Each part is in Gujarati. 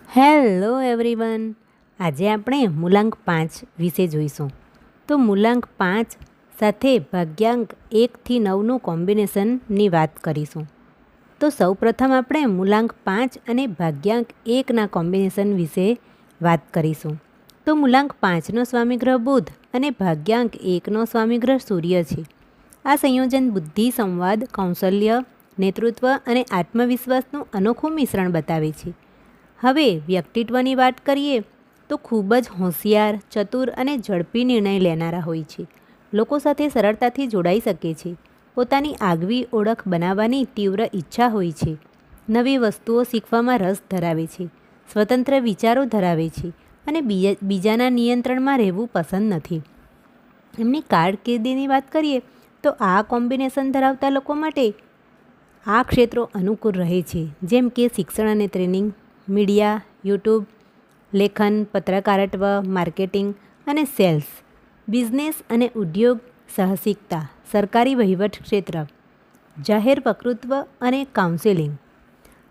Hello everyone. આજે આપણે મૂલાંક 5 વિશે જોઈશું. તો મૂલાંક 5 સાથે ભાગ્યાંક 1 થી 9નું કોમ્બિનેશનની વાત કરીશું. તો સૌપ્રથમ આપણે મૂલાંક 5 અને ભાગ્યાંક 1ના કોમ્બિનેશન વિશે વાત કરીશું. તો મૂલાંક 5નો સ્વામીગ્રહ બુધ અને ભાગ્યાંક 1નો સ્વામીગ્રહ સૂર્ય છે. આ સંયોજન બુદ્ધિ, સંવાદ, કૌશલ્ય, નેતૃત્વ અને આત્મવિશ્વાસનું અનોખું મિશ્રણ બતાવે છે. હવે વ્યક્તિત્વની વાત કરીએ તો ખૂબ જ હોશિયાર, ચતુર અને ઝડપી નિર્ણય લેનારા હોય છે. લોકો સાથે સરળતાથી જોડાઈ શકે છે. પોતાની આગવી ઓળખ બનાવવાની તીવ્ર ઈચ્છા હોય છે. નવી વસ્તુઓ શીખવામાં રસ ધરાવે છે. સ્વતંત્ર વિચારો ધરાવે છે અને બીજાના નિયંત્રણમાં રહેવું પસંદ નથી. એમની કારકિર્દીની વાત કરીએ તો આ કોમ્બિનેશન ધરાવતા લોકો માટે આ ક્ષેત્રો અનુકૂળ રહે છે, જેમ કે શિક્ષણ અને ટ્રેનિંગ, મીડિયા, યુટ્યુબ, લેખન, પત્રકારત્વ, માર્કેટિંગ અને સેલ્સ, બિઝનેસ અને ઉદ્યોગ, સાહસિકતા, સરકારી વહીવટ ક્ષેત્ર, જાહેર વક્તૃત્વ અને કાઉન્સેલિંગ.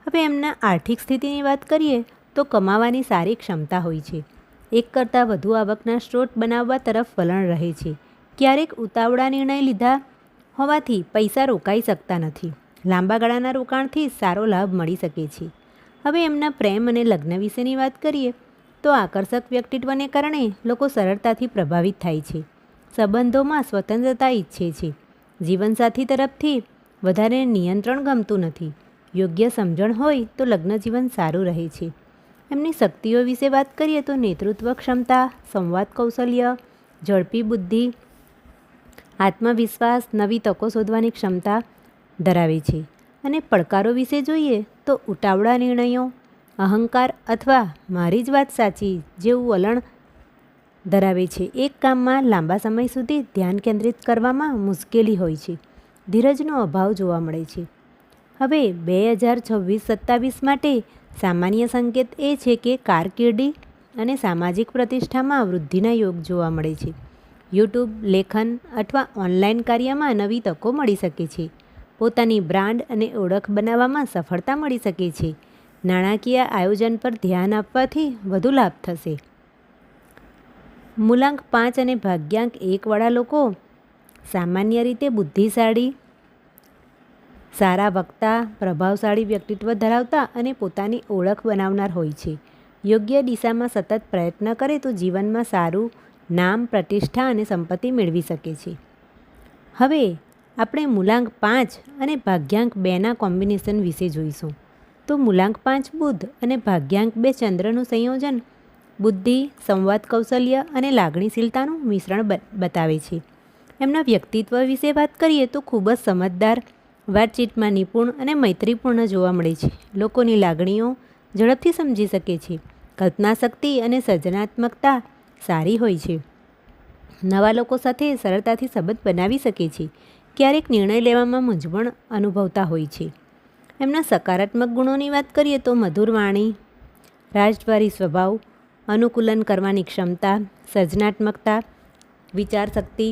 હવે એમના આર્થિક સ્થિતિની વાત કરીએ તો કમાવાની સારી ક્ષમતા હોય છે. એક કરતાં વધુ આવકના સ્ત્રોત બનાવવા તરફ વલણ રહે છે. ક્યારેક ઉતાવળા નિર્ણય લીધા હોવાથી પૈસા રોકાઈ શકતા નથી. લાંબા ગાળાના રોકાણથી સારો લાભ મળી શકે છે. હવે એમના પ્રેમ અને લગ્ન વિશેની વાત કરીએ તો આકર્ષક વ્યક્તિત્વને કારણે લોકો સરળતાથી પ્રભાવિત થાય છે. સંબંધોમાં સ્વતંત્રતા ઈચ્છે છે. જીવનસાથી તરફથી વધારે નિયંત્રણ ગમતું નથી. યોગ્ય સમજણ હોય તો લગ્ન જીવન સારું રહે છે. એમની શક્તિઓ વિશે વાત કરીએ તો નેતૃત્વ ક્ષમતા, સંવાદ કૌશલ્ય, ઝડપી બુદ્ધિ, આત્મવિશ્વાસ, નવી તકો શોધવાની ક્ષમતા ધરાવે છે. અને પડકારો વિશે જોઈએ તો ઉતાવળા નિર્ણયો, અહંકાર અથવા મારી જ વાત સાચી જેવું વલણ ધરાવે છે. એક કામમાં લાંબા સમય સુધી ધ્યાન કેન્દ્રિત કરવામાં મુશ્કેલી હોય છે. ધીરજનો અભાવ જોવા મળે છે. હવે 2026-27 માટે સામાન્ય સંકેત એ છે કે કારકિર્દી અને સામાજિક પ્રતિષ્ઠામાં વૃદ્ધિના યોગ જોવા મળે છે. યુટ્યુબ, લેખન અથવા ઓનલાઈન કાર્યમાં નવી તકો મળી શકે છે. પોતાની બ્રાન્ડ અને ઓળખ બનાવવામાં સફળતા મળી શકે છે. નાણાકીય આયોજન પર ધ્યાન આપવાથી વધુ લાભ થશે. મૂલાંક 5 અને ભાગ્યાંક 1વાળા લોકો સામાન્ય રીતે બુદ્ધિશાળી, સારા વક્તા, પ્રભાવશાળી વ્યક્તિત્વ ધરાવતા અને પોતાની ઓળખ બનાવનાર હોય છે. યોગ્ય દિશામાં સતત પ્રયત્ન કરે તો જીવનમાં સારું નામ, પ્રતિષ્ઠા અને સંપત્તિ મેળવી શકે છે. હવે આપણે મૂલાંક 5 અને ભાગ્યાંક 2ના કોમ્બિનેશન વિશે જોઈશું. તો મૂલાંક 5 બુધ અને ભાગ્યાંક 2 ચંદ્રનું સંયોજન બુદ્ધિ, સંવાદ કૌશલ્ય અને લાગણીશીલતાનું મિશ્રણ બતાવે છે. એમના વ્યક્તિત્વ વિશે વાત કરીએ તો ખૂબ જ સમજદાર, વાતચીતમાં નિપુણ અને મૈત્રીપૂર્ણ જોવા મળે છે. લોકોની લાગણીઓ ઝડપથી સમજી શકે છે. કલ્પનાશક્તિ અને સર્જનાત્મકતા સારી હોય છે. નવા લોકો સાથે સરળતાથી સંબંધ બનાવી શકે છે. ક્યારેક નિર્ણય લેવામાં મૂંઝવણ અનુભવતા હોય છે. એમના સકારાત્મક ગુણોની વાત કરીએ તો મધુર વાણી, રાજદ્વારી સ્વભાવ, અનુકૂલન કરવાની ક્ષમતા, સર્જનાત્મકતા, વિચારશક્તિ,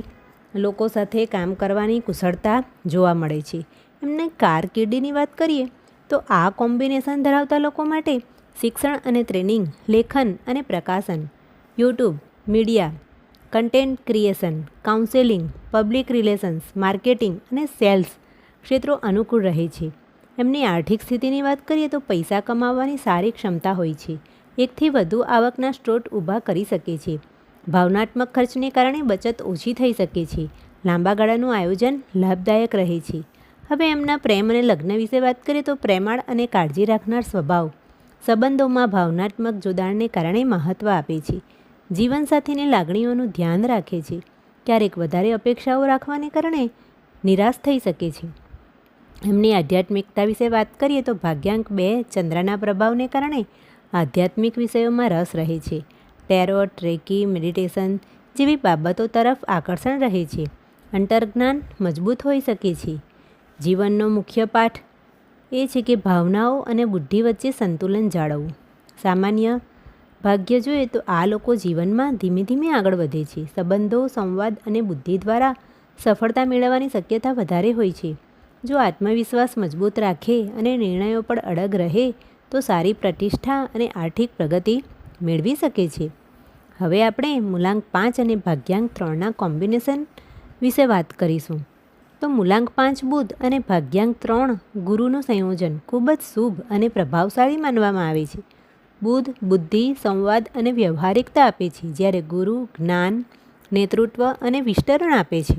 લોકો સાથે કામ કરવાની કુશળતા જોવા મળે છે. એમને કારકિર્દીની વાત કરીએ તો આ કોમ્બિનેશન ધરાવતા લોકો માટે શિક્ષણ અને ટ્રેનિંગ, લેખન અને પ્રકાશન, YouTube, media, content creation, counselling, public relations, marketing અને સેલ્સ ક્ષેત્રો અનુકૂળ રહે છે. એમની આર્થિક સ્થિતિની વાત કરીએ તો પૈસા કમાવવાની સારી ક્ષમતા હોય છે. એકથી વધુ આવકના સ્ત્રોત ઊભા કરી શકે છે. ભાવનાત્મક ખર્ચને કારણે બચત ઓછી થઈ શકે છે. લાંબા ગાળાનું આયોજન લાભદાયક રહે છે. હવે એમના પ્રેમ અને લગ્ન વિશે વાત કરીએ તો પ્રેમાળ અને કાળજી રાખનાર સ્વભાવ, સંબંધોમાં ભાવનાત્મક જોડાણને કારણે મહત્ત્વ આપે છે. જીવનસાથીની લાગણીઓનું ધ્યાન રાખે છે. ક્યારેક વધારે અપેક્ષાઓ રાખવાને કારણે નિરાશ થઈ શકે છે. એમની આધ્યાત્મિકતા વિશે વાત કરીએ તો ભાગ્યાંક 2 ચંદ્રના પ્રભાવને કારણે આધ્યાત્મિક વિષયોમાં રસ રહે છે. ટેરોટ, રેકી, મેડિટેશન જેવી બાબતો તરફ આકર્ષણ રહે છે. અંતર્જ્ઞાન મજબૂત હોઈ શકે છે. જીવનનો મુખ્ય પાઠ એ છે કે ભાવનાઓ અને બુદ્ધિ વચ્ચે સંતુલન જાળવવું. સામાન્ય ભાગ્ય જોઈએ તો આ લોકો જીવનમાં ધીમે ધીમે આગળ વધે છે. સંબંધો, સંવાદ અને બુદ્ધિ દ્વારા સફળતા મેળવવાની શક્યતા વધારે હોય છે. જો આત્મવિશ્વાસ મજબૂત રાખે અને નિર્ણયો પર અડગ રહે તો સારી પ્રતિષ્ઠા અને આર્થિક પ્રગતિ મેળવી શકે છે. હવે આપણે મૂલાંક 5 અને ભાગ્યાંક 3ના કોમ્બિનેશન વિશે વાત કરીશું. તો મૂલાંક 5 બુધ અને ભાગ્યાંક 3 ગુરુનું સંયોજન ખૂબ જ શુભ અને પ્રભાવશાળી માનવામાં આવે છે. બુધ બુદ્ધિ, સંવાદ અને વ્યવહારિકતા આપે છે, જ્યારે ગુરુ જ્ઞાન, નેતૃત્વ અને વિસ્તરણ આપે છે.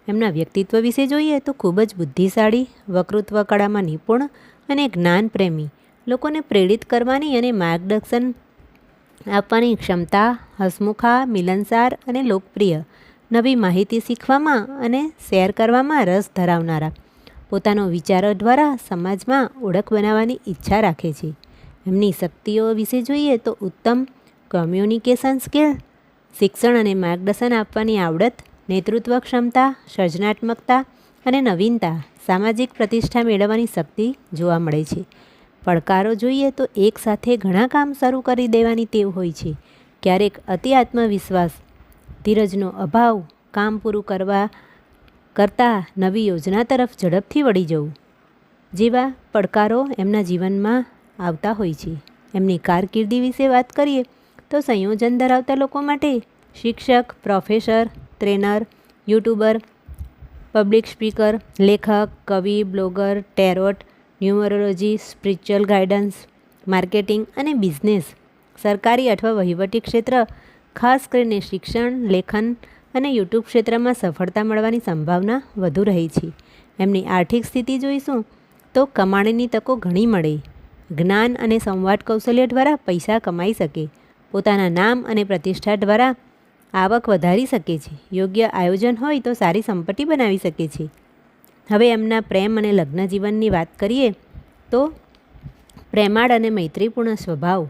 એમના વ્યક્તિત્વ વિશે જોઈએ તો ખૂબ જ બુદ્ધિશાળી, વક્તૃત્વ કળામાં નિપુણ અને જ્ઞાનપ્રેમી, લોકોને પ્રેરિત કરવાની અને માર્ગદર્શન આપવાની ક્ષમતા, હસમુખા, મિલનસાર અને લોકપ્રિય, નવી માહિતી શીખવામાં અને શેર કરવામાં રસ ધરાવનારા, પોતાનો વિચારો દ્વારા સમાજમાં ઓળખ બનાવવાની ઈચ્છા રાખે છે. એમની શક્તિઓ વિશે જોઈએ તો ઉત્તમ કમ્યુનિકેશન સ્કિલ, શિક્ષણ અને માર્ગદર્શન આપવાની આવડત, નેતૃત્વ ક્ષમતા, સર્જનાત્મકતા અને નવીનતા, સામાજિક પ્રતિષ્ઠા મેળવવાની શક્તિ જોવા મળે છે. પડકારો જોઈએ તો એક સાથે ઘણા કામ શરૂ કરી દેવાની ટેવ હોય છે. ક્યારેક અતિ આત્મવિશ્વાસ, ધીરજનો અભાવ, કામ પૂરું કરતાં નવી યોજના તરફ ઝડપથી વળી જવું જેવા પડકારો એમના જીવનમાં આવતા હોય છે. એમની કારકિર્દી વિશે વાત કરીએ તો સંયોજન ધરાવતા લોકો માટે શિક્ષક, professor, trainer, YouTuber, public speaker, લેખક, કવિ, blogger, tarot, numerology, spiritual guidance, marketing અને બિઝનેસ, સરકારી અથવા વહીવટી ક્ષેત્ર, ખાસ કરીને શિક્ષણ, લેખન અને યુટ્યુબ ક્ષેત્રમાં સફળતા મળવાની સંભાવના વધુ રહે છે. એમની આર્થિક સ્થિતિ જોઈશું તો કમાણીની તકો ઘણી મળે, જ્ઞાન અને સંવાદ કૌશલ્ય દ્વારા પૈસા કમાઈ શકે, પોતાના નામ અને પ્રતિષ્ઠા દ્વારા આવક વધારી શકે છે. યોગ્ય આયોજન હોય તો સારી સંપત્તિ બનાવી શકે છે. હવે એમના પ્રેમ અને લગ્ન જીવનની વાત કરીએ તો પ્રેમાળ અને મૈત્રીપૂર્ણ સ્વભાવ,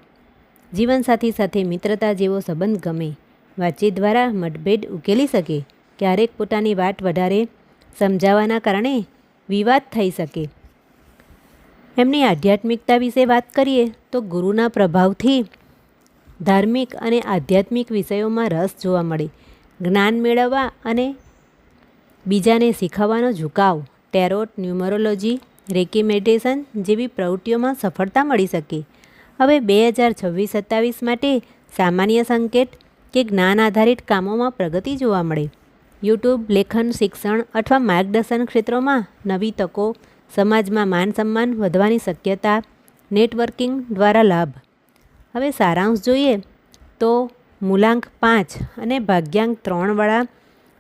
જીવનસાથી સાથે મિત્રતા જેવો સંબંધ ગમે, વાતચીત દ્વારા મતભેદ ઉકેલી શકે, ક્યારેક પોતાની વાત વધારે સમજાવવાના કારણે વિવાદ થઈ શકે. એમની આધ્યાત્મિકતા વિશે વાત કરીએ તો ગુરુના પ્રભાવથી ધાર્મિક અને આધ્યાત્મિક વિષયોમાં રસ જોવા મળે, જ્ઞાન મેળવવા અને બીજાને શીખવવાનો ઝુકાવ, ટેરોટ, ન્યુમરોલોજી, રેકી મેડિટેશન જેવી પ્રવૃત્તિઓમાં સફળતા મળી શકે. હવે 2026-27 માટે સામાન્ય સંકેત કે જ્ઞાન આધારિત કામોમાં પ્રગતિ જોવા મળે, યુટ્યુબ, લેખન, શિક્ષણ અથવા માર્ગદર્શન ક્ષેત્રોમાં નવી તકો, સમાજમાં માન સન્માન વધવાની શક્યતા, નેટવર્કિંગ દ્વારા લાભ. હવે સારાંશ જોઈએ તો મૂલાંક 5 અને ભાગ્યાંક 3 વાળા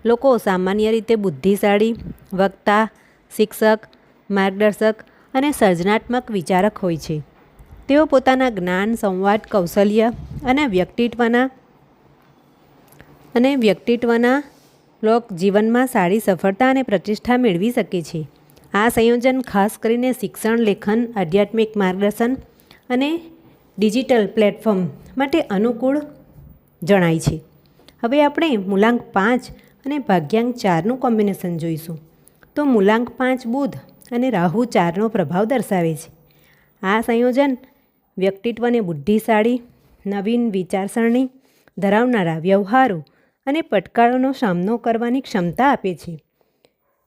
લોકો સામાન્ય રીતે બુદ્ધિશાળી, વક્તા, શિક્ષક, માર્ગદર્શક અને સર્જનાત્મક વિચારક હોય છે. તેઓ પોતાના જ્ઞાન, સંવાદ કૌશલ્ય અને વ્યક્તિત્વના લોક જીવનમાં સારી સફળતા અને પ્રતિષ્ઠા મેળવી શકે છે. આ સંયોજન ખાસ કરીને શિક્ષણ, લેખન, આધ્યાત્મિક માર્ગદર્શન અને ડિજિટલ પ્લેટફોર્મ માટે અનુકૂળ જણાય છે. હવે આપણે મૂલાંક 5 અને ભાગ્યાંક 4નું કોમ્બિનેશન જોઈશું. તો મૂલાંક 5 બુધ અને રાહુ 4નો પ્રભાવ દર્શાવે છે. આ સંયોજન વ્યક્તિત્વને બુદ્ધિશાળી, નવીન વિચારસરણી ધરાવનારા, વ્યવહારુ અને પડકારોનો સામનો કરવાની ક્ષમતા આપે છે.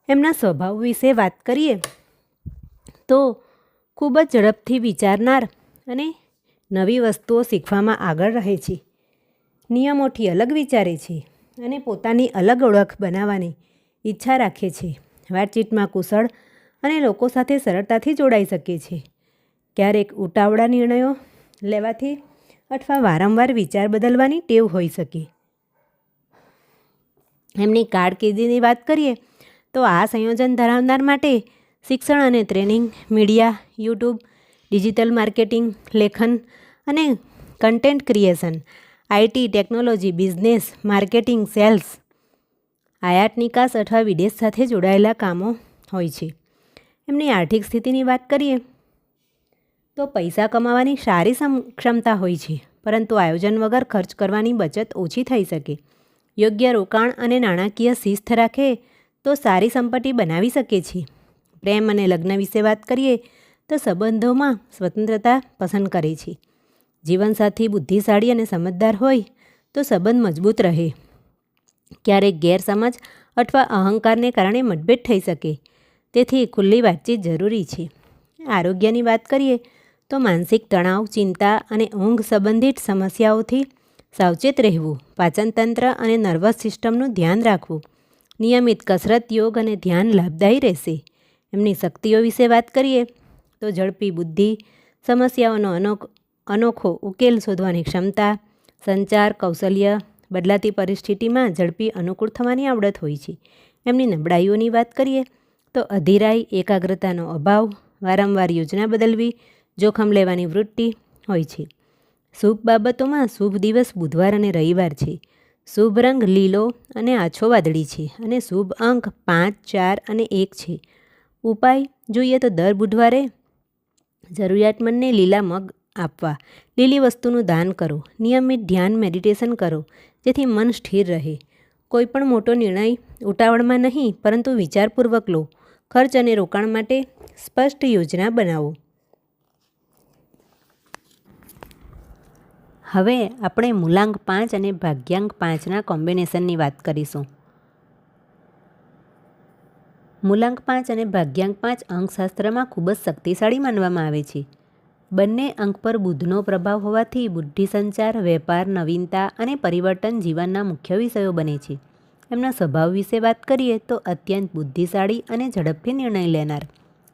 એમના સ્વભાવ વિશે વાત કરીએ તો ખૂબ જ ઝડપથી વિચારનાર અને નવી વસ્તુઓ શીખવામાં આગળ રહે છે, નિયમોથી અલગ વિચારે છે અને પોતાની અલગ ઓળખ બનાવવાની ઈચ્છા રાખે છે. વાતચીતમાં કુશળ અને લોકો સાથે સરળતાથી જોડાઈ શકે છે. ક્યારેક ઉતાવળા નિર્ણયો લેવાથી અથવા વારંવાર વિચાર બદલવાની ટેવ હોઈ શકે. એમની કારકિર્દીની વાત કરીએ તો આ સંયોજન ધરાવનાર માટે શિક્ષણ અને training, media, YouTube, digital marketing, લેખન અને content creation, IT, technology, business, marketing, sales, આયાત નિકાસ અથવા વિદેશ સાથે જોડાયેલા કામો હોય છે. એમની આર્થિક સ્થિતિની વાત કરીએ તો પૈસા કમાવાની સારી ક્ષમતા હોય છે, પરંતુ આયોજન વગર ખર્ચ કરવાની બચત ઓછી થઈ શકે. યોગ્ય રોકાણ અને નાણાકીય શિસ્ત રાખે તો સારી સંપત્તિ બનાવી શકે છે. પ્રેમ અને લગ્ન વિશે વાત કરીએ તો સંબંધોમાં સ્વતંત્રતા પસંદ કરે છે. જીવનસાથી બુદ્ધિશાળી અને સમજદાર હોય તો સંબંધ મજબૂત રહે. ક્યારેક ગેરસમજ અથવા અહંકારને કારણે મતભેદ થઈ શકે, તેથી ખુલ્લી વાતચીત જરૂરી છે. આરોગ્યની વાત કરીએ તો તો માનસિક તણાવ, ચિંતા અને ઊંઘ સંબંધિત સમસ્યાઓથી સાવચેત રહેવું. પાચનતંત્ર અને નર્વસ સિસ્ટમનું ધ્યાન રાખવું. નિયમિત કસરત, યોગ અને ધ્યાન લાભદાયી રહેશે. એમની શક્તિઓ વિશે વાત કરીએ તો ઝડપી બુદ્ધિ, સમસ્યાઓનો અનોખો ઉકેલ શોધવાની ક્ષમતા, સંચાર કૌશલ્ય, બદલાતી પરિસ્થિતિમાં ઝડપી અનુકૂળ થવાની આવડત હોય છે. એમની નબળાઈઓની વાત કરીએ તો અધીરાઈ, એકાગ્રતાનો અભાવ, વારંવાર યોજના બદલવી, જોખમ લેવાની વૃત્તિ હોય છે. શુભ બાબતોમાં શુભ દિવસ બુધવાર અને રવિવાર છે. શુભ રંગ લીલો અને આછો વાદળી છે અને શુભ અંક 5, 4 અને 1 છે. ઉપાય જોઈએ તો દર બુધવારે જરૂરિયાતમંદને લીલા મગ આપવા. લીલી વસ્તુનું દાન કરો. નિયમિત ધ્યાન મેડિટેશન કરો જેથી મન સ્થિર રહે. કોઈ પણ મોટો નિર્ણય ઉતાવળમાં નહીં પરંતુ વિચારપૂર્વક લો. ખર્ચ અને રોકાણ માટે સ્પષ્ટ યોજના બનાવો. હવે આપણે મૂલાંક 5 અને ભાગ્યાંક 5ના કોમ્બિનેશનની વાત કરીશું. મૂલાંક 5 અને ભાગ્યાંક 5 અંકશાસ્ત્રમાં ખૂબ જ શક્તિશાળી માનવામાં આવે છે. બંને અંક પર બુધનો પ્રભાવ હોવાથી બુદ્ધિ, સંચાર, વેપાર, નવીનતા અને પરિવર્તન જીવનના મુખ્ય વિષયો બને છે. એમના સ્વભાવ વિશે વાત કરીએ તો અત્યંત બુદ્ધિશાળી અને ઝડપથી નિર્ણય લેનાર,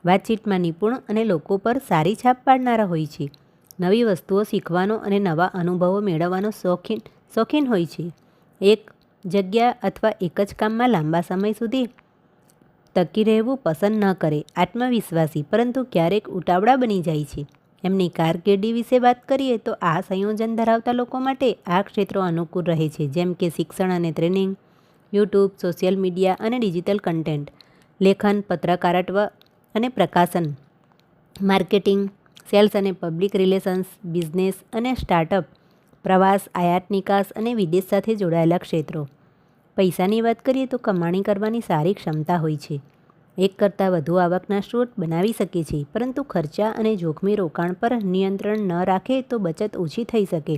વાતચીતમાં નિપુણ અને લોકો પર સારી છાપ પાડનારા હોય છે. નવી વસ્તુઓ શીખવાનો અને નવા અનુભવો મેળવવાનો શોખીન હોય છે. એક જગ્યા અથવા એક જ કામમાં લાંબા સમય સુધી ટકી રહેવું પસંદ ન કરે. આત્મવિશ્વાસી પરંતુ ક્યારેક ઉતાવળા બની જાય છે. એમની કારકિર્દી વિશે વાત કરીએ તો આ સંયોજન ધરાવતા લોકો માટે આ ક્ષેત્રો અનુકૂળ રહે છે, જેમ કે શિક્ષણ અને ટ્રેનિંગ, યુટ્યુબ, સોશિયલ મીડિયા અને ડિજિટલ કન્ટેન્ટ, લેખન, પત્રકારત્વ અને પ્રકાશન, માર્કેટિંગ, સેલ્સ અને પબ્લિક રિલેશન્સ, બિઝનેસ અને સ્ટાર્ટઅપ, પ્રવાસ, આયાત નિકાસ અને વિદેશ સાથે જોડાયેલા ક્ષેત્રો. પૈસાની વાત કરીએ તો કમાણી કરવાની સારી ક્ષમતા હોય છે. એક કરતાં વધુ આવકના સ્ત્રોત બનાવી શકે છે, પરંતુ ખર્ચા અને જોખમી રોકાણ પર નિયંત્રણ ન રાખે તો બચત ઓછી થઈ શકે.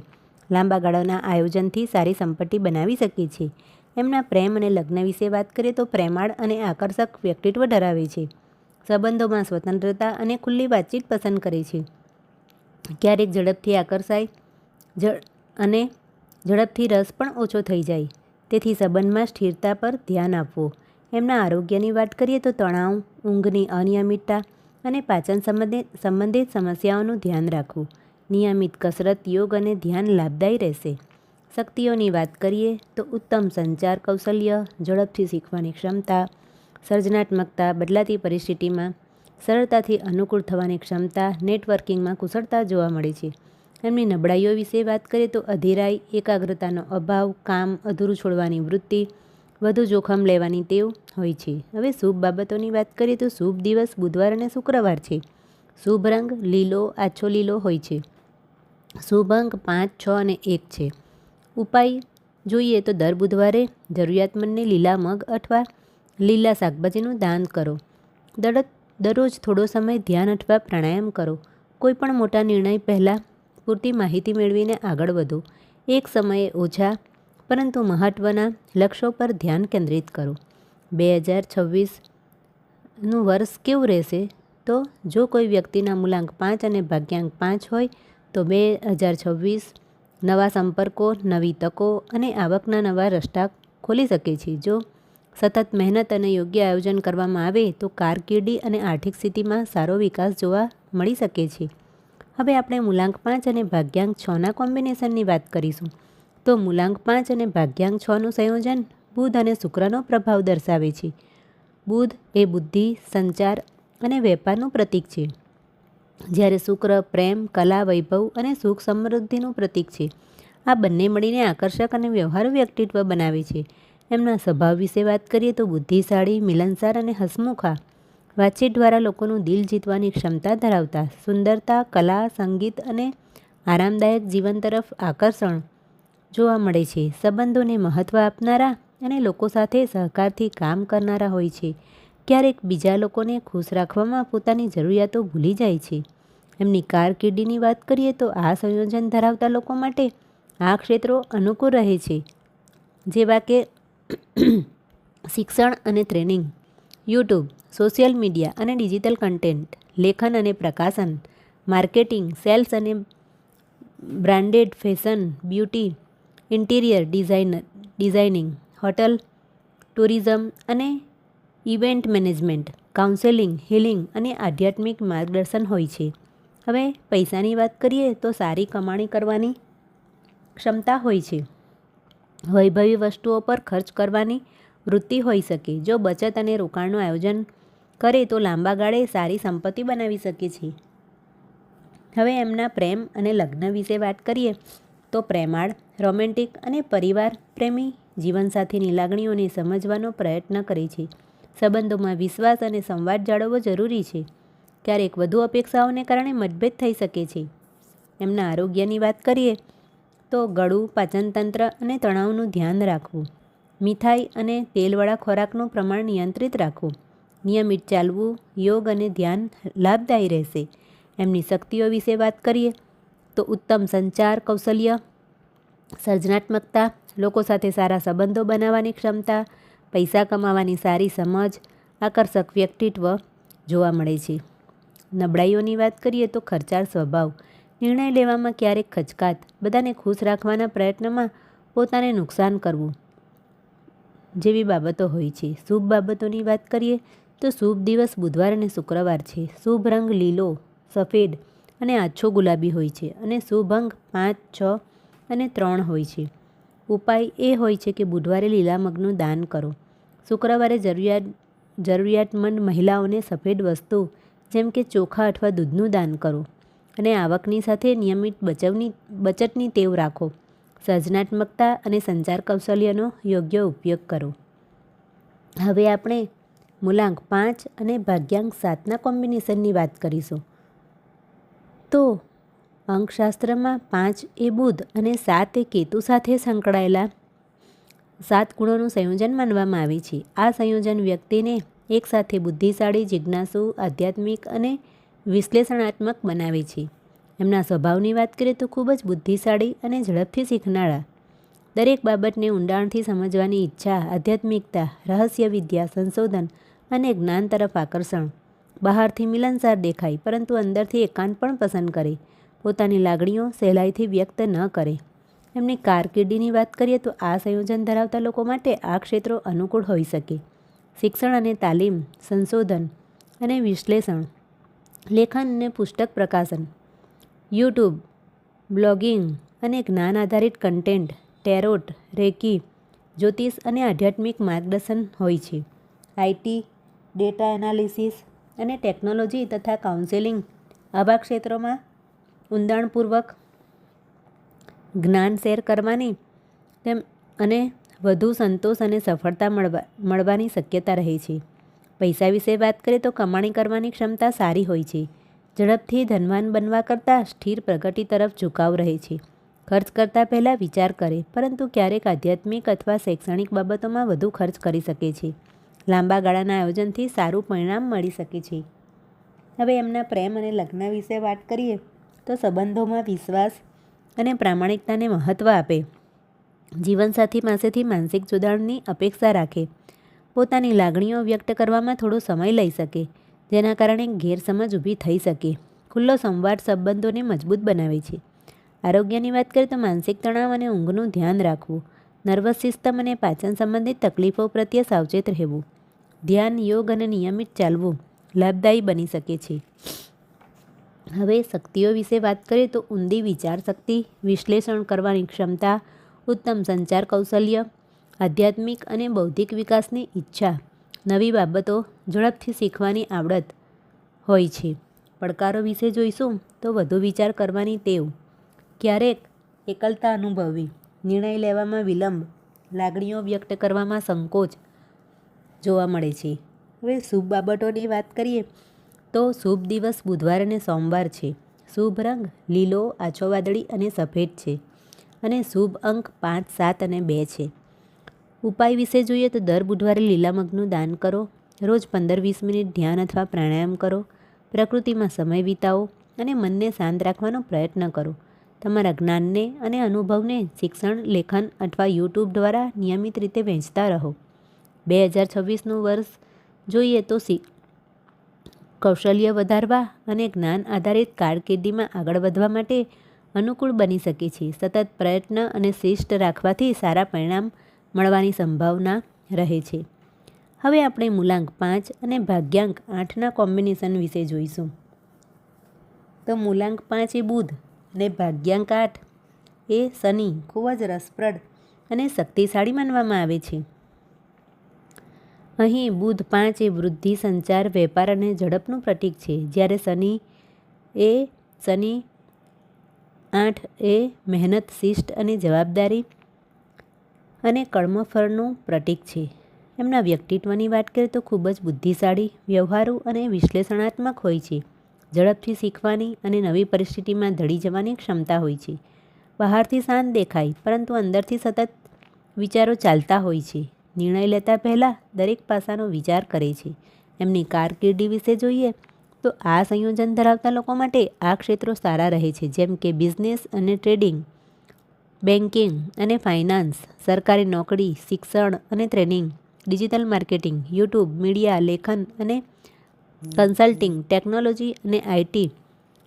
લાંબા ગાળાના આયોજનથી સારી સંપત્તિ બનાવી શકે છે. એમના પ્રેમ અને લગ્ન વિશે વાત કરીએ તો પ્રેમાળ અને આકર્ષક વ્યક્તિત્વ ધરાવે છે. સંબંધોમાં સ્વતંત્રતા અને ખુલ્લી વાતચીત પસંદ કરે છે. ક્યારેક ઝડપથી આકર્ષાય અને ઝડપથી રસ પણ ઓછો થઈ જાય. તેથી સંબંધમાં સ્થિરતા પર ધ્યાન આપવું. એમના આરોગ્યની વાત કરીએ તો તણાવ, ઊંઘની અનિયમિતતા અને પાચન સંબંધિત સમસ્યાઓનું ધ્યાન રાખવું. નિયમિત કસરત, યોગ અને ધ્યાન લાભદાયી રહેશે. શક્તિઓની વાત કરીએ તો ઉત્તમ સંચાર કૌશલ્ય, ઝડપથી શીખવાની ક્ષમતા, સર્જનાત્મકતા, બદલાતી પરિસ્થિતિમાં સરળતાથી અનુકૂળ થવાની ક્ષમતા, નેટવર્કિંગમાં કુશળતા જોવા મળે છે. એમની નબળાઈઓ વિશે વાત કરીએ તો અધીરાઈ, એકાગ્રતાનો અભાવ, કામ અધૂરું છોડવાની વૃત્તિ, વધુ જોખમ લેવાની ટેવ હોય છે. હવે શુભ બાબતોની વાત કરીએ તો શુભ દિવસ બુધવાર અને શુક્રવાર છે. શુભ રંગ લીલો, આછો લીલો હોય છે. શુભ અંક 5, 6 અને 1 છે. ઉપાય જોઈએ તો દર બુધવારે જરૂરિયાતમંદને લીલા મગ અથવા લીલા શાકભાજીનું દાન કરો. દરરોજ થોડો સમય ધ્યાન અથવા પ્રાણાયામ કરો. કોઈ પણ મોટા નિર્ણય પહેલાં પૂરતી માહિતી મેળવીને આગળ વધો. એક સમયે ઓછા પરંતુ મહત્ત્વના લક્ષ્યો પર ધ્યાન કેન્દ્રિત કરો. 2026નું વર્ષ કેવું રહેશે? તો જો કોઈ વ્યક્તિના મૂલાંક 5 અને ભાગ્યાંક 5 હોય તો 2026 નવા સંપર્કો, નવી તકો અને આવકના નવા રસ્તા ખોલી શકે છે. જો સતત મહેનત અને યોગ્ય આયોજન કરવામાં આવે તો કારકિર્દી અને આર્થિક સ્થિતિમાં સારો વિકાસ જોવા મળી શકે છે. હવે આપણે મૂલાંક 5 અને ભાગ્યાંક 6ના કોમ્બિનેશનની વાત કરીશું. તો મૂલાંક 5 અને ભાગ્યાંક 6નું સંયોજન બુધ અને શુક્રનો પ્રભાવ દર્શાવે છે. બુધ એ બુદ્ધિ, સંચાર અને વેપારનું પ્રતીક છે, જ્યારે શુક્ર પ્રેમ, કલા, વૈભવ અને સુખ સમૃદ્ધિનું પ્રતીક છે. આ બંને મળીને આકર્ષક અને વ્યવહારુ વ્યક્તિત્વ બનાવે છે. એમના સ્વભાવ વિશે વાત કરીએ તો બુદ્ધિશાળી, મિલનસાર અને હસમુખા, વાતચીત દ્વારા લોકોનું દિલ જીતવાની ક્ષમતા ધરાવતા, સુંદરતા, કલા, સંગીત અને આરામદાયક જીવન તરફ આકર્ષણ જોવા મળે છે. સંબંધોને મહત્ત્વ આપનારા અને લોકો સાથે સહકારથી કામ કરનારા હોય છે. ક્યારેક બીજા લોકોને ખુશ રાખવામાં પોતાની જરૂરિયાતો ભૂલી જાય છે. એમની કારકિર્દીની વાત કરીએ તો આ સંયોજન ધરાવતા લોકો માટે આ ક્ષેત્રો અનુકૂળ રહે છે, જેવા કે શિક્ષણ અને ટ્રેનિંગ, યુટ્યુબ, સોશિયલ મીડિયા અને ડિજિટલ કન્ટેન્ટ, લેખન અને પ્રકાશન, માર્કેટિંગ, સેલ્સ અને branded fashion, beauty, interior designing, hotel, tourism અને ઇવેન્ટ મેનેજમેન્ટ, કાઉન્સેલિંગ, હીલિંગ અને આધ્યાત્મિક માર્ગદર્શન હોય છે. હવે પૈસાની વાત કરીએ તો સારી કમાણી કરવાની ક્ષમતા હોય છે. વૈભવી વસ્તુઓ પર ખર્ચ કરવાની વૃત્તિ હોઈ શકે. જો બચત અને રોકાણનું આયોજન કરે તો લાંબા ગાળે સારી સંપત્તિ બનાવી શકે છે. હવે એમના પ્રેમ અને લગ્ન વિશે વાત કરીએ તો પ્રેમાળ, રોમેન્ટિક અને પરિવાર પ્રેમી જીવનસાથીની લાગણીઓને સમજવાનો પ્રયત્ન કરે છે. સંબંધોમાં વિશ્વાસ અને સંવાદ જાળવવો જરૂરી છે. ક્યારેક વધુ અપેક્ષાઓને કારણે મતભેદ થઈ શકે છે. એમના આરોગ્યની વાત કરીએ તો ગળું, પાચનતંત્ર અને તણાવનું ધ્યાન રાખવું. મીઠાઈ અને તેલવાળા ખોરાકનું પ્રમાણ નિયંત્રિત રાખવું. નિયમિત ચાલવું, યોગ અને ધ્યાન લાભદાયી રહેશે. એમની શક્તિઓ વિશે વાત કરીએ તો ઉત્તમ સંચાર કૌશલ્ય, સર્જનાત્મકતા, લોકો સાથે સારા સંબંધો બનાવવાની ક્ષમતા, પૈસા કમાવાની સારી સમજ, આકર્ષક વ્યક્તિત્વ જોવા મળે છે. નબળાઈઓની વાત કરીએ તો ખર્ચાળ સ્વભાવ, નિર્ણય લેવામાં ક્યારેક ખચકાટ, બધાને ખુશ રાખવાના પ્રયત્નમાં પોતાને નુકસાન કરવું જેવી બાબતો હોય છે. શુભ બાબતોની વાત કરીએ તો શુભ દિવસ બુધવાર અને શુક્રવાર છે. શુભ રંગ લીલો, સફેદ અને આછો ગુલાબી હોય છે અને શુભ અંક 5, 6 અને 3 હોય છે. ઉપાય એ હોય છે કે બુધવારે લીલા મગનું દાન કરો. શુક્રવારે જરૂરિયાતમંદ મહિલાઓને સફેદ વસ્તુ જેમ કે ચોખા અથવા દૂધનું દાન કરો અને આવકની સાથે નિયમિત બચતની ટેવ રાખો. સર્જનાત્મકતા અને સંચાર કૌશલ્યનો યોગ્ય ઉપયોગ કરો. હવે આપણે મૂલાંક 5 અને ભાગ્યાંક 7ના કોમ્બિનેશનની વાત કરીશું. તો અંકશાસ્ત્રમાં 5 એ બુધ અને 7 એ કેતુ સાથે સંકળાયેલા 7 ગુણોનું સંયોજન માનવામાં આવે છે. આ સંયોજન વ્યક્તિને એકસાથે બુદ્ધિશાળી, જિજ્ઞાસુ, આધ્યાત્મિક અને વિશ્લેષણાત્મક બનાવે છે. એમના સ્વભાવની વાત કરીએ તો ખૂબ જ બુદ્ધિશાળી અને ઝડપથી શીખનારા. દરેક બાબતને ઊંડાણથી સમજવાની ઈચ્છા, આધ્યાત્મિકતા, રહસ્યવિદ્યા, સંશોધન અને જ્ઞાન તરફ આકર્ષણ. બહારથી મિલનસાર દેખાય પરંતુ અંદરથી એકાંત પણ પસંદ કરે. પોતાની લાગણીઓ સહેલાઈથી વ્યક્ત ન કરે. એમની કારકિર્દીની વાત કરીએ તો આ સંયોજન ધરાવતા લોકો માટે આ ક્ષેત્રો અનુકૂળ હોઈ શકે. શિક્ષણ અને તાલીમ, સંશોધન અને વિશ્લેષણ, લેખન અને પુસ્તક પ્રકાશન, યુટ્યુબ, બ્લોગિંગ અને જ્ઞાન આધારિત કન્ટેન્ટ, ટેરોટ, રેકી, જ્યોતિષ અને આધ્યાત્મિક માર્ગદર્શન હોય છે. આઈટી, ડેટા એનાલિસિસ અને ટેકનોલોજી તથા કાઉન્સેલિંગ આવા ક્ષેત્રોમાં ઊંડાણપૂર્વક જ્ઞાન શેર કરવાની અને વધુ સંતોષ અને સફળતા મળવાની શક્યતા રહે છે. પૈસા વિશે વાત કરીએ તો કમાણી કરવાની ક્ષમતા સારી હોય છે. ઝડપથી ધનવાન બનવા કરતાં સ્થિર પ્રગતિ તરફ ઝુકાવ રહે છે. ખર્ચ કરતાં પહેલાં વિચાર કરે પરંતુ ક્યારેક આધ્યાત્મિક અથવા શૈક્ષણિક બાબતોમાં વધુ ખર્ચ કરી શકે છે. લાંબા ગાળાના આયોજનથી સારું પરિણામ મળી શકે છે. હવે એમના પ્રેમ અને લગ્ન વિશે વાત કરીએ તો સંબંધોમાં વિશ્વાસ અને પ્રામાણિકતાને મહત્ત્વ આપે. જીવનસાથી પાસેથી માનસિક જોડાણની અપેક્ષા રાખે. પોતાની લાગણીઓ વ્યક્ત કરવામાં થોડો સમય લઈ શકે જેના કારણે ગેરસમજ ઊભી થઈ શકે. ખુલ્લો સંવાદ સંબંધોને મજબૂત બનાવે છે. આરોગ્યની વાત કરીએ તો માનસિક તણાવ અને ઊંઘનું ધ્યાન રાખવું. નર્વસ સિસ્ટમ અને પાચન સંબંધિત તકલીફો પ્રત્યે સાવચેત રહેવું. ધ્યાન, યોગ અને નિયમિત ચાલવું લાભદાયી બની શકે છે. હવે શક્તિઓ વિશે વાત કરીએ તો ઊંડી વિચારશક્તિ, વિશ્લેષણ કરવાની ક્ષમતા, ઉત્તમ સંચાર કૌશલ્ય, આધ્યાત્મિક અને બૌદ્ધિક વિકાસની ઈચ્છા, નવી બાબતો ઝડપથી શીખવાની આવડત હોય છે. પડકારો વિશે જોઈશું તો વધુ વિચાર કરવાની ટેવ, ક્યારેક એકલતા અનુભવવી, નિર્ણય લેવામાં વિલંબ, લાગણીઓ વ્યક્ત કરવામાં સંકોચ જોવા મળે છે. હવે શુભ બાબતોની વાત કરીએ તો શુભ દિવસ બુધવાર અને સોમવાર છે. શુભ રંગ લીલો, આછો વાદળી અને સફેદ છે અને શુભ અંક 5, 7 અને 2 છે. ઉપાય વિશે જોઈએ તો દર બુધવારે લીલા મગનું દાન કરો. રોજ 15-20 મિનિટ ધ્યાન અથવા પ્રાણાયામ કરો. પ્રકૃતિમાં સમય વિતાવો અને મનને શાંત રાખવાનો પ્રયત્ન કરો. તમારા જ્ઞાનને અને અનુભવને શિક્ષણ, લેખન અથવા યુટ્યુબ દ્વારા નિયમિત રીતે વહેંચતા રહો. 2026નું વર્ષ જોઈએ તો કૌશલ્ય વધારવા અને જ્ઞાન આધારિત કારકિર્દીમાં આગળ વધવા માટે અનુકૂળ બની શકે છે. સતત પ્રયત્ન અને શિસ્ત રાખવાથી સારા પરિણામ મળવાની સંભાવના રહે છે. હવે આપણે મૂલાંક 5 અને ભાગ્યાંક 8ના કોમ્બિનેશન વિશે જોઈશું. તો મૂલાંક 5 એ બુધ અને ભાગ્યાંક 8 એ શનિ ખૂબ જ રસપ્રદ અને શક્તિશાળી માનવામાં આવે છે. અહીં બુધ 5 એ વૃદ્ધિ, સંચાર, વેપાર અને ઝડપનું પ્રતીક છે, જ્યારે શનિ 8 એ મહેનત, શિસ્ત અને જવાબદારી અને કર્મફળનું પ્રતીક છે. એમના વ્યક્તિત્વની વાત કરીએ તો ખૂબ જ બુદ્ધિશાળી, વ્યવહારુ અને વિશ્લેષણાત્મક હોય છે. ઝડપથી શીખવાની અને નવી પરિસ્થિતિમાં ઢળી જવાની ક્ષમતા હોય છે. બહારથી શાંત દેખાય, પરંતુ અંદરથી સતત વિચારો ચાલતા હોય છે. નિર્ણય લેતા પહેલાં દરેક પાસાનો વિચાર કરે છે. એમની કારકિર્દી વિશે જોઈએ તો આ સંયોજન ધરાવતા લોકો માટે આ ક્ષેત્રો સારા રહે છે, જેમ કે બિઝનેસ અને ટ્રેડિંગ, બેન્કિંગ અને ફાઇનાન્સ, સરકારી નોકરી, શિક્ષણ અને training, digital marketing, YouTube, media, લેખન અને કન્સલ્ટિંગ, ટેકનોલોજી અને આઈટી.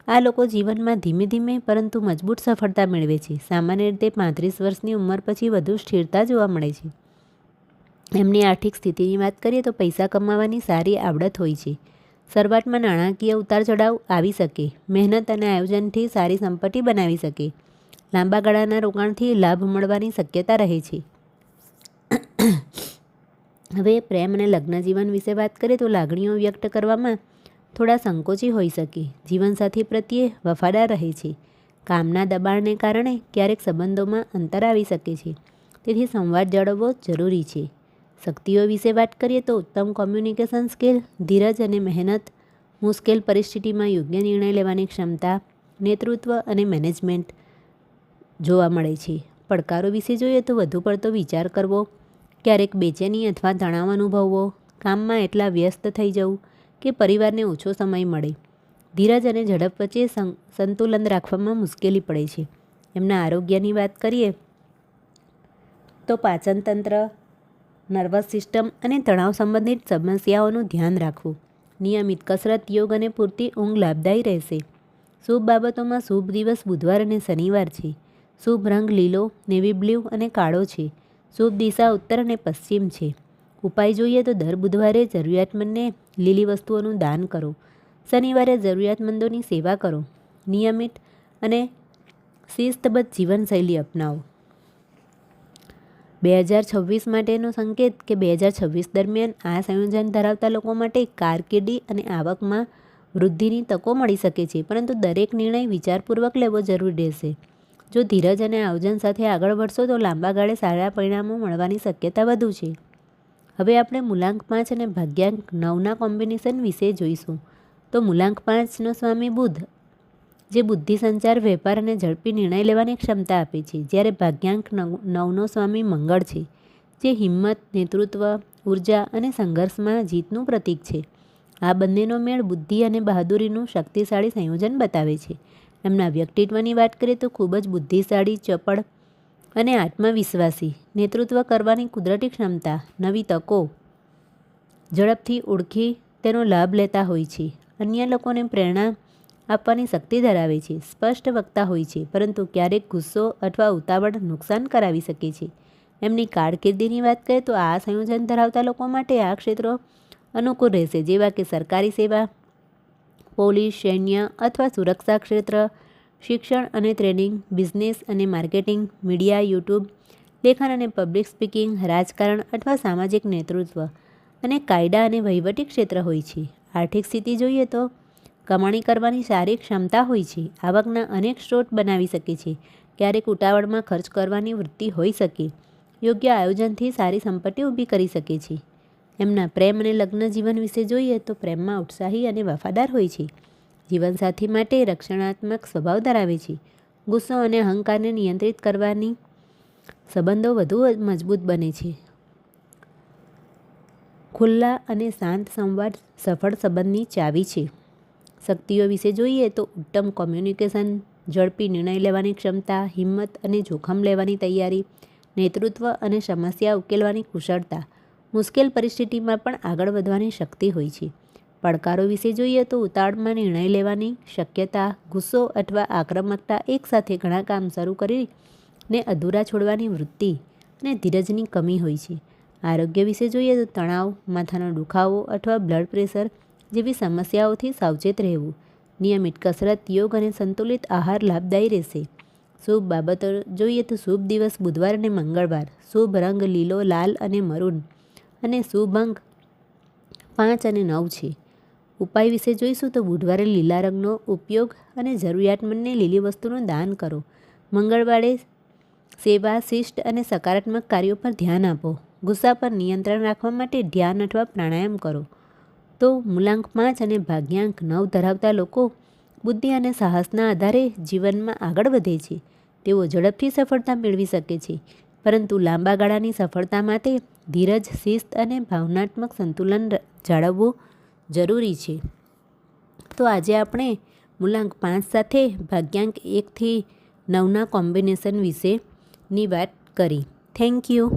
આ લોકો જીવનમાં ધીમે ધીમે પરંતુ મજબૂત સફળતા મેળવે છે. સામાન્ય રીતે 35 વર્ષની ઉંમર પછી વધુ સ્થિરતા જોવા મળે છે. એમની આર્થિક સ્થિતિની વાત કરીએ તો પૈસા કમાવાની સારી આવડત હોય છે. શરૂઆતમાં નાણાકીય ઉતાર ચઢાવ આવી શકે. મહેનત અને આયોજનથી સારી સંપત્તિ બનાવી શકે. લાંબા ગાળાના રોકાણથી લાભ મળવાની શક્યતા રહે છે. હવે પ્રેમ અને લગ્ન જીવન વિશે વાત કરીએ તો લાગણીઓ વ્યક્ત કરવામાં થોડા સંકોચી હોઈ શકે. જીવનસાથી પ્રત્યે વફાદાર રહે છે. કામના દબાણને કારણે ક્યારેક સંબંધોમાં અંતર આવી શકે છે, તેથી સંવાદ જાળવવો જરૂરી છે. શક્તિઓ વિશે વાત કરીએ તો ઉત્તમ કોમ્યુનિકેશન સ્કિલ, ધીરજ અને મહેનત, મુશ્કેલ પરિસ્થિતિમાં યોગ્ય નિર્ણય લેવાની ક્ષમતા, નેતૃત્વ અને મેનેજમેન્ટ જોવા મળે છે. પડકારો વિશે જોઈએ તો વધુ પડતો વિચાર કરવો, ક્યારેક બેચેની અથવા તણાવ અનુભવવો, કામમાં એટલા વ્યસ્ત થઈ જવું કે પરિવારને ઓછો સમય મળે. ધીરજ અને ઝડપ વચ્ચે સંતુલન રાખવામાં મુશ્કેલી પડે છે. એમના આરોગ્યની વાત કરીએ તો પાચન તંત્ર, નર્વસ સિસ્ટમ અને તણાવ સંબંધિત સમસ્યાઓનું ધ્યાન રાખવું. નિયમિત કસરત, યોગ અને પૂરતી ઊંઘ લાભદાયી રહેશે. શુભ બાબતોમાં શુભ દિવસ બુધવાર અને શનિવાર છે. શુભ રંગ લીલો, નેવી બ્લુ અને કાળો છે. શુભ દિશા ઉત્તર અને પશ્ચિમ છે. ઉપાય જોઈએ તો દર બુધવારે જરૂરિયાતમંદને લીલી વસ્તુઓનું દાન કરો. શનિવારે જરૂરિયાતમંદોની સેવા કરો. નિયમિત અને શિસ્તબદ્ધ જીવનશૈલી અપનાવો. 2026 માટેનો સંકેત કે 2026 દરમિયાન આ સંયોજન ધરાવતા લોકો માટે કારકિર્દી અને આવકમાં વૃદ્ધિની તકો મળી શકે છે, પરંતુ દરેક નિર્ણય વિચારપૂર્વક લેવો જરૂરી રહેશે. જો ધીરજ અને આયોજન સાથે આગળ વધશો તો લાંબા ગાળે સારા પરિણામો મળવાની શક્યતા વધુ છે. હવે આપણે મૂલાંક 5 અને ભાગ્યાંક 9ના કોમ્બિનેશન વિશે જોઈશું. તો મૂલાંક 5નો સ્વામી બુધ, જે બુદ્ધિ, સંચાર, વેપાર અને ઝડપી નિર્ણય લેવાની ક્ષમતા આપે છે, જ્યારે ભાગ્યાંક 9નો સ્વામી મંગળ છે, જે હિંમત, નેતૃત્વ, ઉર્જા અને સંઘર્ષમાં જીતનું પ્રતીક છે. આ બંનેનો મેળ બુદ્ધિ અને બહાદુરીનું શક્તિશાળી સંયોજન બતાવે છે. એમના વ્યક્તિત્વની વાત કરીએ તો ખૂબ જ બુદ્ધિશાળી, ચપળ અને આત્મવિશ્વાસી. નેતૃત્વ કરવાની કુદરતી ક્ષમતા, નવી તકો ઝડપથી ઓળખી તેનો લાભ લેતા હોય છે. અન્ય લોકોને પ્રેરણા આપવાની શક્તિ ધરાવે છે. સ્પષ્ટ વક્તા હોય છે, પરંતુ ક્યારેક ગુસ્સો અથવા ઉતાવળ નુકસાન કરાવી શકે છે. એમની કારકિર્દીની વાત કરીએ તો આ સંયોજન ધરાવતા લોકો માટે આ ક્ષેત્રો અનુકૂળ રહેશે, જેવા કે સરકારી સેવા, પોલીસ, સૈન્ય અથવા સુરક્ષા ક્ષેત્ર, શિક્ષણ અને ટ્રેનિંગ, બિઝનેસ અને માર્કેટિંગ, મીડિયા, યુટ્યુબ, લેખન અને પબ્લિક સ્પીકિંગ, રાજકારણ અથવા સામાજિક નેતૃત્વ અને કાયદા અને વહીવટી ક્ષેત્ર હોય છે. આર્થિક સ્થિતિ જોઈએ તો કમાણી કરવાની સારી ક્ષમતા હોય છે. આવકના અનેક સ્ત્રોત બનાવી શકે છે. ક્યારેક ઉતાવળમાં ખર્ચ કરવાની વૃત્તિ હોઈ શકે. યોગ્ય આયોજનથી સારી સંપત્તિ ઊભી કરી શકે છે. એમના પ્રેમ અને લગ્ન જીવન વિશે જોઈએ તો પ્રેમમાં ઉત્સાહી અને વફાદાર હોય છે. જીવનસાથી માટે રક્ષણાત્મક સ્વભાવ ધરાવે છે. ગુસ્સો અને અહંકારને નિયંત્રિત કરવાની સંબંધો વધુ મજબૂત બને છે. ખુલ્લા અને શાંત સંવાદ સફળ સંબંધની ચાવી છે. શક્તિઓ વિશે જોઈએ તો ઉત્તમ કોમ્યુનિકેશન, ઝડપી નિર્ણય લેવાની ક્ષમતા, હિંમત અને જોખમ લેવાની તૈયારી, નેતૃત્વ અને સમસ્યા ઉકેલવાની કુશળતા, મુશ્કેલ પરિસ્થિતિમાં પણ આગળ વધવાની શક્તિ હોય છે. પડકારો વિશે જોઈએ તો ઉતાવળમાં નિર્ણય લેવાની શક્યતા, ગુસ્સો અથવા આક્રમકતા, એકસાથે ઘણા કામ શરૂ કરીને અધૂરા છોડવાની વૃત્તિ અને ધીરજની કમી હોય છે. આરોગ્ય વિશે જોઈએ તો તણાવ, માથાનો દુખાવો અથવા બ્લડ પ્રેશર જેવી સમસ્યાઓથી સાવચેત રહેવું. નિયમિત કસરત, યોગ અને સંતુલિત આહાર લાભદાયી રહેશે. શુભ બાબતો જોઈએ તો શુભ દિવસ બુધવાર અને મંગળવાર. શુભ રંગ લીલો, લાલ અને મરૂન અને શુભ અંક 5 અને 9 છે. ઉપાય વિશે જોઈશું તો બુધવારે લીલા રંગનો ઉપયોગ અને જરૂરિયાતમંદને લીલી વસ્તુનું દાન કરો. મંગળવારે સેવા, શિસ્ત અને સકારાત્મક કાર્યો પર ધ્યાન આપો. ગુસ્સા પર નિયંત્રણ રાખવા માટે ધ્યાન અથવા પ્રાણાયામ કરો. તો મૂલાંક 5 અને ભાગ્યાંક 9 ધરાવતા લોકો બુદ્ધિ અને સાહસના આધારે જીવનમાં આગળ વધે છે. તેઓ ઝડપથી સફળતા મેળવી શકે છે, પરંતુ લાંબા ગાળાની સફળતા માટે ધીરજ, શિસ્ત અને ભાવનાત્મક સંતુલન જાળવવું જરૂરી છે. તો આજે આપણે મૂલાંક 5 સાથે ભાગ્યાંક 1 થી 9ના કોમ્બિનેશન વિશેની વાત કરી. Thank you.